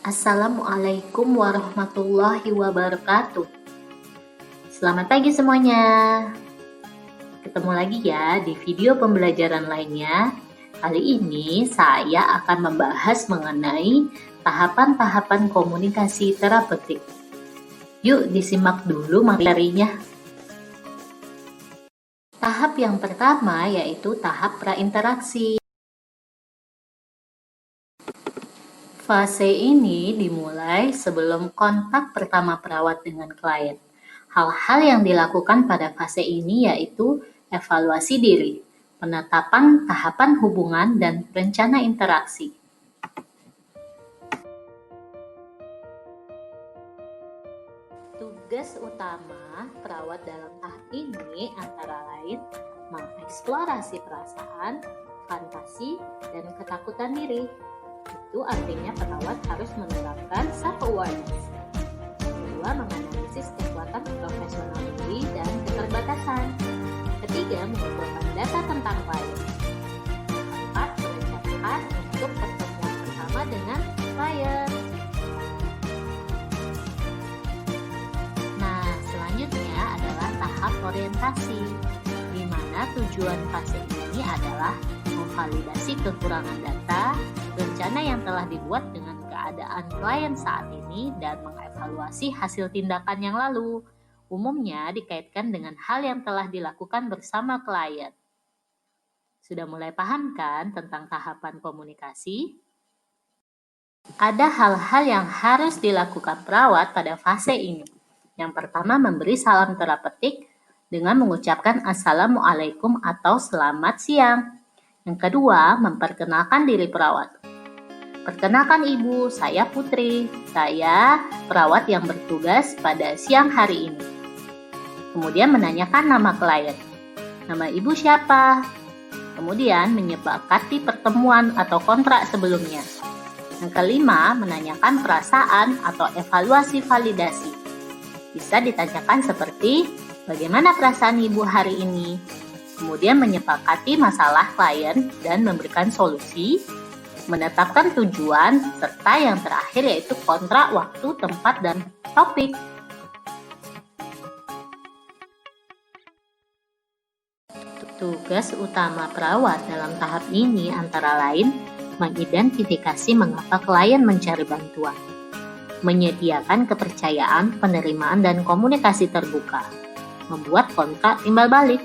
Assalamualaikum warahmatullahi wabarakatuh. Selamat pagi semuanya. Ketemu lagi ya di video pembelajaran lainnya. Kali ini saya akan membahas mengenai tahapan-tahapan komunikasi terapeutik. Yuk disimak dulu materinya. Tahap yang pertama yaitu tahap prainteraksi. Fase ini dimulai sebelum kontak pertama perawat dengan klien. Hal-hal yang dilakukan pada fase ini yaitu evaluasi diri, penetapan tahapan hubungan, dan rencana interaksi. Tugas utama perawat dalam tahap ini antara lain mengeksplorasi perasaan, fantasi, dan ketakutan diri. Itu artinya perawat harus menerapkan self-awareness. Kedua, menganalisis kekuatan profesional diri dan keterbatasan. Ketiga, mengumpulkan data tentang klien. Keempat, berencanakan untuk pertemuan pertama dengan klien. Nah, selanjutnya adalah tahap orientasi, di mana tujuan fase ini adalah memvalidasi kekurangan data, rencana yang telah dibuat dengan keadaan klien saat ini, dan mengevaluasi hasil tindakan yang lalu. Umumnya dikaitkan dengan hal yang telah dilakukan bersama klien. Sudah mulai paham kan tentang tahapan komunikasi? Ada hal-hal yang harus dilakukan perawat pada fase ini. Yang pertama, memberi salam terapeutik dengan mengucapkan Assalamualaikum atau Selamat siang. Yang kedua, memperkenalkan diri perawat. Perkenalkan Ibu, saya Putri. Saya perawat yang bertugas pada siang hari ini. Kemudian menanyakan nama klien. Nama Ibu siapa? Kemudian menyepakati pertemuan atau kontrak sebelumnya. Yang kelima, menanyakan perasaan atau evaluasi validasi. Bisa ditanyakan seperti, bagaimana perasaan Ibu hari ini? Kemudian menyepakati masalah klien dan memberikan solusi, menetapkan tujuan, serta yang terakhir yaitu kontrak, waktu, tempat, dan topik. Tugas utama perawat dalam tahap ini antara lain mengidentifikasi mengapa klien mencari bantuan, menyediakan kepercayaan, penerimaan, dan komunikasi terbuka, membuat kontrak timbal balik,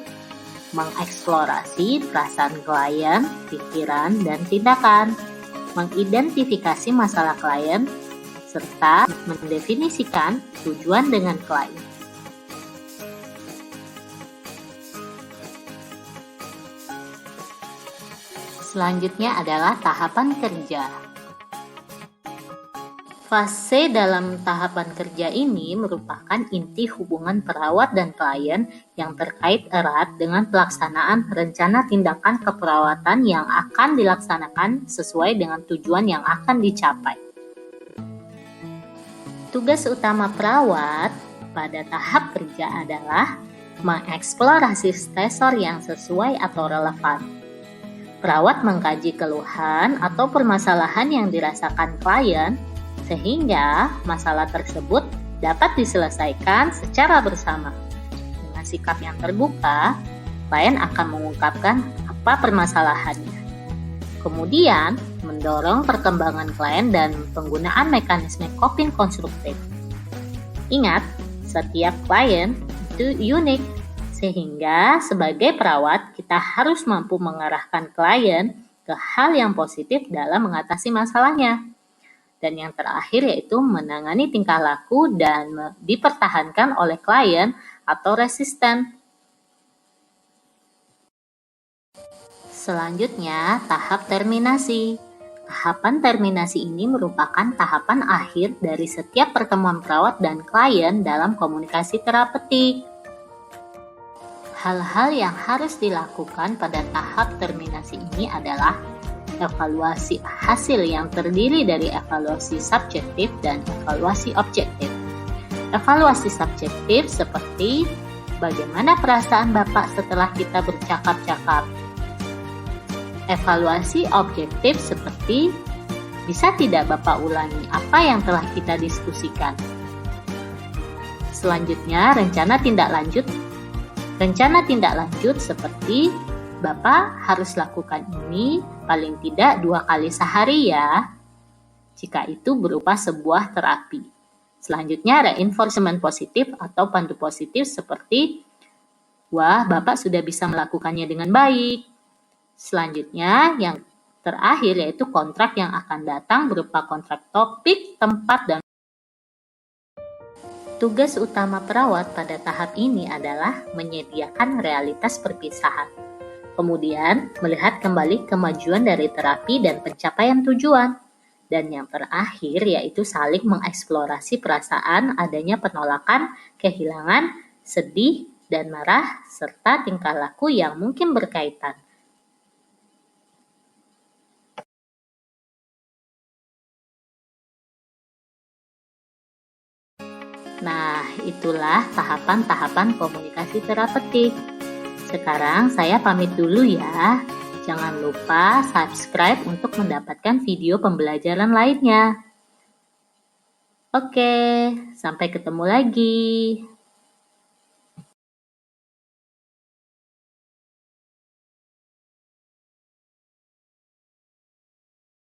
mengeksplorasi perasaan klien, pikiran, dan tindakan, mengidentifikasi masalah klien, serta mendefinisikan tujuan dengan klien. Selanjutnya adalah tahapan kerja. Fase dalam tahapan kerja ini merupakan inti hubungan perawat dan klien yang terkait erat dengan pelaksanaan rencana tindakan keperawatan yang akan dilaksanakan sesuai dengan tujuan yang akan dicapai. Tugas utama perawat pada tahap kerja adalah mengeksplorasi stresor yang sesuai atau relevan. Perawat mengkaji keluhan atau permasalahan yang dirasakan klien sehingga masalah tersebut dapat diselesaikan secara bersama. Dengan sikap yang terbuka, klien akan mengungkapkan apa permasalahannya. Kemudian, mendorong perkembangan klien dan penggunaan mekanisme coping konstruktif. Ingat, setiap klien itu unik, sehingga sebagai perawat kita harus mampu mengarahkan klien ke hal yang positif dalam mengatasi masalahnya. Dan yang terakhir yaitu menangani tingkah laku dan dipertahankan oleh klien atau resisten. Selanjutnya, tahap terminasi. Tahapan terminasi ini merupakan tahapan akhir dari setiap pertemuan perawat dan klien dalam komunikasi terapeutik. Hal-hal yang harus dilakukan pada tahap terminasi ini adalah evaluasi hasil yang terdiri dari evaluasi subjektif dan evaluasi objektif. Evaluasi subjektif seperti bagaimana perasaan Bapak setelah kita bercakap-cakap. Evaluasi objektif seperti Bisa tidak Bapak ulangi apa yang telah kita diskusikan? Selanjutnya, rencana tindak lanjut. Rencana tindak lanjut seperti Bapak harus lakukan ini paling tidak 2 kali sehari ya, jika itu berupa sebuah terapi. Selanjutnya, reinforcement positif atau pandu positif seperti, wah, Bapak sudah bisa melakukannya dengan baik. Selanjutnya, yang terakhir yaitu kontrak yang akan datang berupa kontrak topik, tempat, dan tugas utama perawat pada tahap ini adalah menyediakan realitas perpisahan. Kemudian, melihat kembali kemajuan dari terapi dan pencapaian tujuan. Dan yang terakhir yaitu saling mengeksplorasi perasaan adanya penolakan, kehilangan, sedih, dan marah, serta tingkah laku yang mungkin berkaitan. Nah, itulah tahapan-tahapan komunikasi terapeutik. Sekarang saya pamit dulu ya. Jangan lupa subscribe untuk mendapatkan video pembelajaran lainnya. Oke, sampai ketemu lagi.